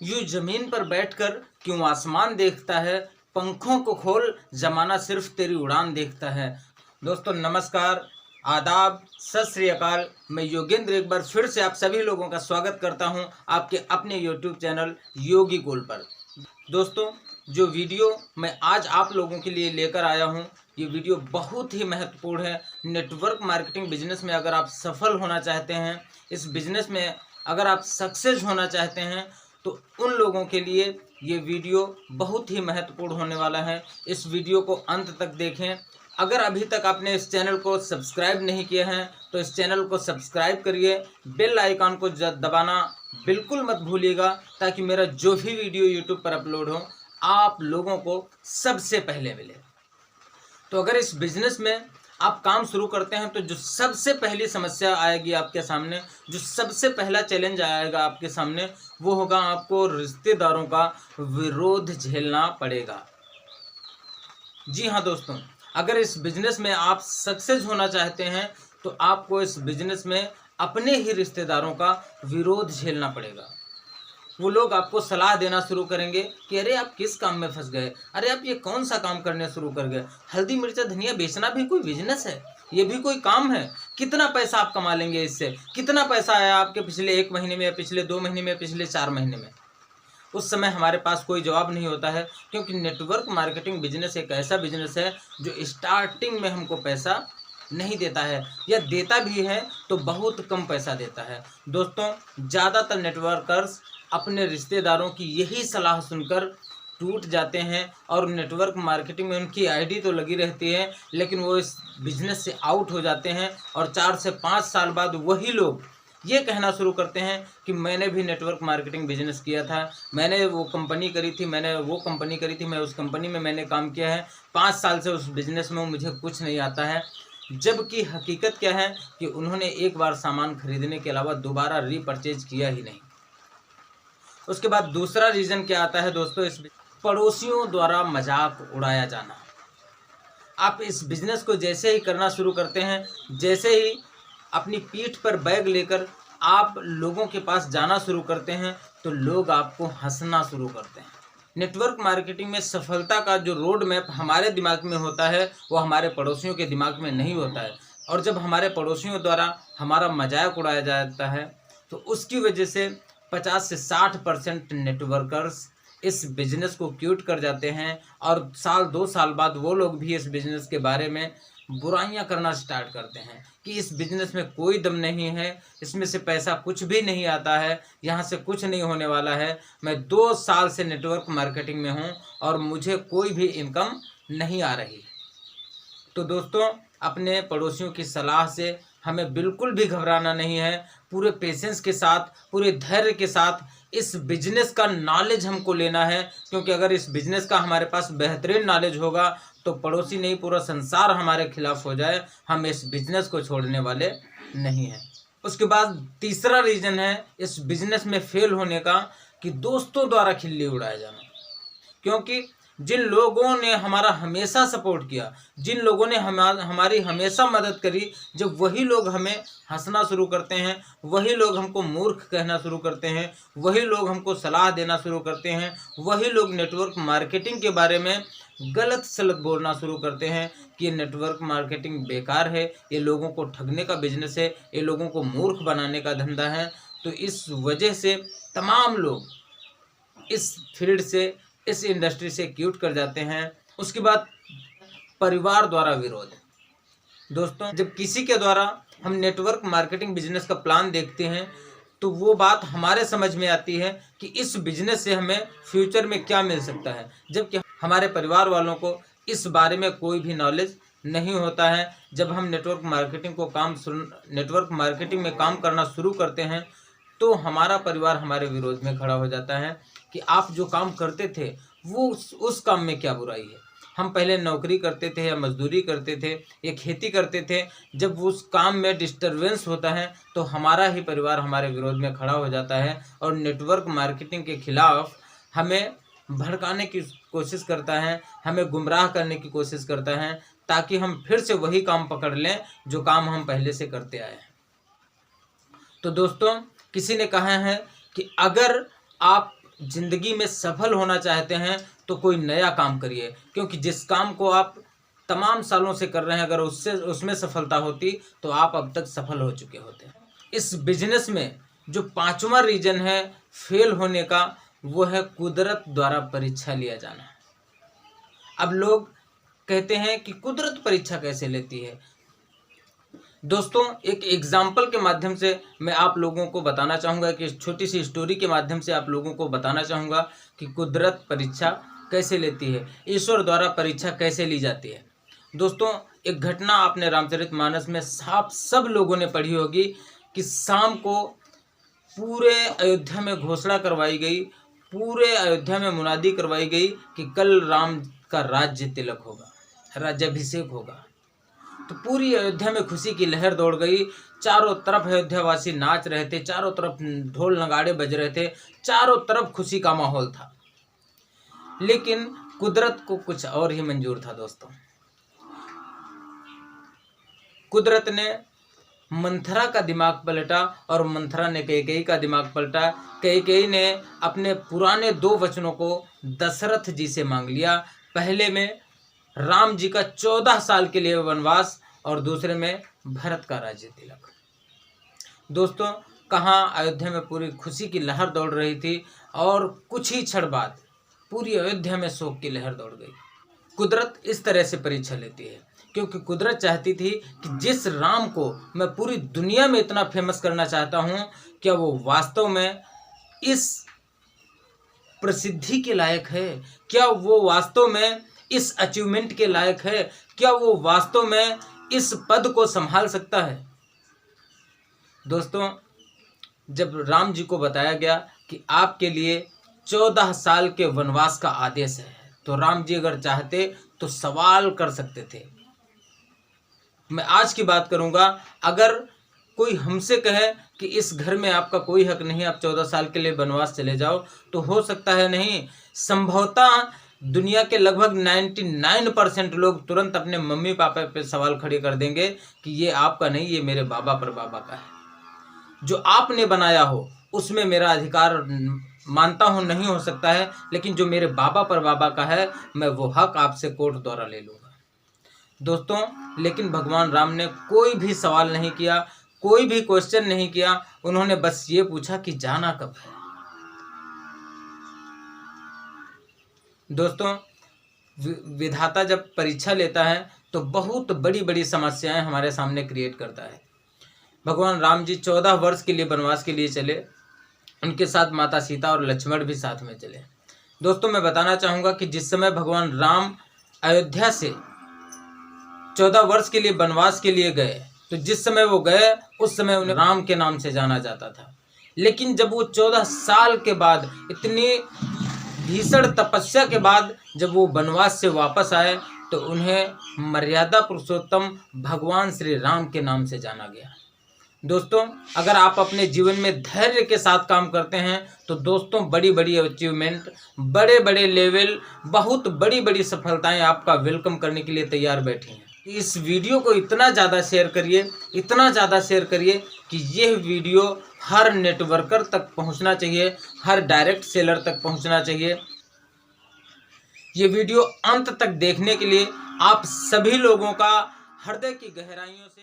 यूं जमीन पर बैठकर क्यों आसमान देखता है, पंखों को खोल जमाना सिर्फ तेरी उड़ान देखता है। दोस्तों नमस्कार, आदाब, सत श्री अकाल। मैं योगेंद्र एक बार फिर से आप सभी लोगों का स्वागत करता हूं आपके अपने यूट्यूब चैनल योगी गोल पर। दोस्तों जो वीडियो मैं आज आप लोगों के लिए लेकर आया हूं, ये वीडियो बहुत ही महत्वपूर्ण है। नेटवर्क मार्केटिंग बिजनेस में अगर आप सफल होना चाहते हैं, इस बिजनेस में अगर आप सक्सेस होना चाहते हैं, तो उन लोगों के लिए ये वीडियो बहुत ही महत्वपूर्ण होने वाला है। इस वीडियो को अंत तक देखें। अगर अभी तक आपने इस चैनल को सब्सक्राइब नहीं किया है तो इस चैनल को सब्सक्राइब करिए, बेल आइकन को दबाना बिल्कुल मत भूलिएगा, ताकि मेरा जो भी वीडियो यूट्यूब पर अपलोड हो आप लोगों को सबसे पहले मिले। तो अगर इस बिजनेस में आप काम शुरू करते हैं तो जो सबसे पहली समस्या आएगी आपके सामने, जो सबसे पहला चैलेंज आएगा आपके सामने, वो होगा आपको रिश्तेदारों का विरोध झेलना पड़ेगा। जी हाँ दोस्तों, अगर इस बिजनेस में आप सक्सेस होना चाहते हैं तो आपको इस बिजनेस में अपने ही रिश्तेदारों का विरोध झेलना पड़ेगा। वो लोग आपको सलाह देना शुरू करेंगे कि अरे आप किस काम में फंस गए, अरे आप ये कौन सा काम करने शुरू कर गए, हल्दी मिर्चा धनिया बेचना भी कोई बिजनेस है, ये भी कोई काम है, कितना पैसा आप कमा लेंगे इससे, कितना पैसा आया आपके पिछले 1 महीने में, पिछले 2 महीने में, पिछले 4 महीने में। उस समय हमारे पास कोई जवाब नहीं होता है, क्योंकि नेटवर्क मार्केटिंग बिजनेस एक ऐसा बिजनेस है जो स्टार्टिंग में हमको पैसा नहीं देता है, या देता भी है तो बहुत कम पैसा देता है। दोस्तों ज़्यादातर नेटवर्कर्स अपने रिश्तेदारों की यही सलाह सुनकर टूट जाते हैं और नेटवर्क मार्केटिंग में उनकी आईडी तो लगी रहती है, लेकिन वो इस बिजनेस से आउट हो जाते हैं और 4 से 5 साल बाद वही लोग ये कहना शुरू करते हैं कि मैंने भी नेटवर्क मार्केटिंग बिजनेस किया था, मैंने वो कंपनी करी थी, मैंने वो कंपनी करी थी, मैं उस कंपनी में मैंने काम किया है, 5 साल से उस बिज़नेस में मुझे कुछ नहीं आता है। जबकि हकीकत क्या है कि उन्होंने एक बार सामान खरीदने के अलावा दोबारा रीपरचेज किया ही नहीं। उसके बाद दूसरा रीज़न क्या आता है दोस्तों, इस पड़ोसियों द्वारा मजाक उड़ाया जाना। आप इस बिज़नेस को जैसे ही करना शुरू करते हैं, जैसे ही अपनी पीठ पर बैग लेकर आप लोगों के पास जाना शुरू करते हैं, तो लोग आपको हंसना शुरू करते हैं। नेटवर्क मार्केटिंग में सफलता का जो रोड मैप हमारे दिमाग में होता है, वो हमारे पड़ोसियों के दिमाग में नहीं होता है। और जब हमारे पड़ोसियों द्वारा हमारा मजाक उड़ाया जाता है, तो उसकी वजह से 50 से 60% नेटवर्कर्स इस बिज़नेस को क्विट कर जाते हैं और साल 2 साल बाद वो लोग भी इस बिज़नेस के बारे में बुराइयां करना स्टार्ट करते हैं कि इस बिज़नेस में कोई दम नहीं है, इसमें से पैसा कुछ भी नहीं आता है, यहाँ से कुछ नहीं होने वाला है। मैं 2 साल से नेटवर्क मार्केटिंग में हूँ और मुझे कोई भी इनकम नहीं आ रही। तो दोस्तों अपने पड़ोसियों की सलाह से हमें बिल्कुल भी घबराना नहीं है। पूरे पेशेंस के साथ, पूरे धैर्य के साथ इस बिजनेस का नॉलेज हमको लेना है, क्योंकि अगर इस बिजनेस का हमारे पास बेहतरीन नॉलेज होगा तो पड़ोसी नहीं पूरा संसार हमारे खिलाफ हो जाए, हम इस बिजनेस को छोड़ने वाले नहीं हैं। उसके बाद तीसरा रीज़न है इस बिजनेस में फेल होने का, कि दोस्तों द्वारा खिल्ली उड़ाया जाना। क्योंकि जिन लोगों ने हमारा हमेशा सपोर्ट किया, जिन लोगों ने हमारी हमेशा मदद करी, जब वही लोग हमें हंसना शुरू करते हैं, वही लोग हमको मूर्ख कहना शुरू करते हैं, वही लोग हमको सलाह देना शुरू करते हैं, वही लोग नेटवर्क मार्केटिंग के बारे में गलत सलत बोलना शुरू करते हैं कि ये नेटवर्क मार्केटिंग बेकार है, ये लोगों को ठगने का बिजनेस है, ये लोगों को मूर्ख बनाने का धंधा है। तो इस वजह से तमाम लोग इस फील्ड से, इस इंडस्ट्री से क्विट कर जाते हैं। उसके बाद परिवार द्वारा विरोध। दोस्तों जब किसी के द्वारा हम नेटवर्क मार्केटिंग बिजनेस का प्लान देखते हैं, तो वो बात हमारे समझ में आती है कि इस बिजनेस से हमें फ्यूचर में क्या मिल सकता है, जबकि हमारे परिवार वालों को इस बारे में कोई भी नॉलेज नहीं होता है। जब हम नेटवर्क मार्केटिंग में काम करना शुरू करते हैं, तो हमारा परिवार हमारे विरोध में खड़ा हो जाता है कि आप जो काम करते थे वो उस काम में क्या बुराई है। हम पहले नौकरी करते थे या मजदूरी करते थे या खेती करते थे, जब उस काम में डिस्टरबेंस होता है तो हमारा ही परिवार हमारे विरोध में खड़ा हो जाता है और नेटवर्क मार्केटिंग के खिलाफ हमें भड़काने की कोशिश करता है, हमें गुमराह करने की कोशिश करता है, ताकि हम फिर से वही काम पकड़ लें जो काम हम पहले से करते आए हैं। तो दोस्तों किसी ने कहा है कि अगर आप जिंदगी में सफल होना चाहते हैं तो कोई नया काम करिए, क्योंकि जिस काम को आप तमाम सालों से कर रहे हैं, अगर उसमें सफलता होती तो आप अब तक सफल हो चुके होते। इस बिजनेस में जो 5वां रीजन है फेल होने का, वो है कुदरत द्वारा परीक्षा लिया जाना। अब लोग कहते हैं कि कुदरत परीक्षा कैसे लेती है। दोस्तों, एक एग्जाम्पल के माध्यम से मैं आप लोगों को बताना चाहूँगा कि छोटी सी स्टोरी के माध्यम से आप लोगों को बताना चाहूँगा कि कुदरत परीक्षा कैसे लेती है, ईश्वर द्वारा परीक्षा कैसे ली जाती है। दोस्तों, एक घटना आपने रामचरितमानस में सब लोगों ने पढ़ी होगी कि शाम को पूरे अयोध्या में घोषणा करवाई गई, पूरे अयोध्या में मुनादी करवाई गई कि कल राम का राज्य तिलक होगा, राज्याभिषेक होगा। तो पूरी अयोध्या में खुशी की लहर दौड़ गई। चारों तरफ अयोध्यावासी नाच रहे थे, चारों तरफ ढोल नगाड़े बज रहे थे, चारों तरफ खुशी का माहौल था। लेकिन कुदरत को कुछ और ही मंजूर था। दोस्तों, कुदरत ने मंथरा का दिमाग पलटा और मंथरा ने कैकेयी का दिमाग पलटा। कैकेयी ने अपने पुराने 2 वचनों को दशरथ जी से मांग लिया। पहले में राम जी का 14 साल के लिए वनवास और दूसरे में भरत का राज्य तिलक। दोस्तों, कहाँ अयोध्या में पूरी खुशी की लहर दौड़ रही थी और कुछ ही क्षण बाद पूरी अयोध्या में शोक की लहर दौड़ गई। कुदरत इस तरह से परीक्षा लेती है, क्योंकि कुदरत चाहती थी कि जिस राम को मैं पूरी दुनिया में इतना फेमस करना चाहता हूँ, क्या वो वास्तव में इस प्रसिद्धि के लायक है? क्या वो वास्तव में इस अचीवमेंट के लायक है? क्या वो वास्तव में इस पद को संभाल सकता है? दोस्तों, जब राम जी को बताया गया कि आपके लिए 14 साल के वनवास का आदेश है, तो राम जी अगर चाहते तो सवाल कर सकते थे। मैं आज की बात करूंगा, अगर कोई हमसे कहे कि इस घर में आपका कोई हक नहीं, आप 14 साल के लिए वनवास चले जाओ, तो हो सकता है नहीं, संभवतः दुनिया के लगभग 99% लोग तुरंत अपने मम्मी पापा पे सवाल खड़े कर देंगे कि ये आपका नहीं, ये मेरे बाबा पर बाबा का है। जो आपने बनाया हो उसमें मेरा अधिकार मानता हूँ नहीं हो सकता है, लेकिन जो मेरे बाबा पर बाबा का है, मैं वो हक आपसे कोर्ट द्वारा ले लूँगा। दोस्तों, लेकिन भगवान राम ने कोई भी सवाल नहीं किया, कोई भी क्वेश्चन नहीं किया। उन्होंने बस ये पूछा कि जाना कब है। दोस्तों, विधाता जब परीक्षा लेता है तो बहुत बड़ी बड़ी समस्याएं हमारे सामने क्रिएट करता है। भगवान राम जी 14 वर्ष के लिए वनवास के लिए चले, उनके साथ माता सीता और लक्ष्मण भी साथ में चले। दोस्तों, मैं बताना चाहूँगा कि जिस समय भगवान राम अयोध्या से 14 वर्ष के लिए वनवास के लिए गए, तो जिस समय वो गए उस समय उन्हें राम के नाम से जाना जाता था। लेकिन जब वो 14 साल के बाद, इतनी भीषण तपस्या के बाद जब वो वनवास से वापस आए, तो उन्हें मर्यादा पुरुषोत्तम भगवान श्री राम के नाम से जाना गया। दोस्तों, अगर आप अपने जीवन में धैर्य के साथ काम करते हैं तो दोस्तों, बड़ी बड़ी अचीवमेंट, बड़े बड़े लेवल, बहुत बड़ी बड़ी सफलताएं आपका वेलकम करने के लिए तैयार बैठी हैं। इस वीडियो को इतना ज़्यादा शेयर करिए, इतना ज़्यादा शेयर करिए कि यह वीडियो हर नेटवर्कर तक पहुंचना चाहिए, हर डायरेक्ट सेलर तक पहुंचना चाहिए। ये वीडियो अंत तक देखने के लिए आप सभी लोगों का हृदय की गहराइयों से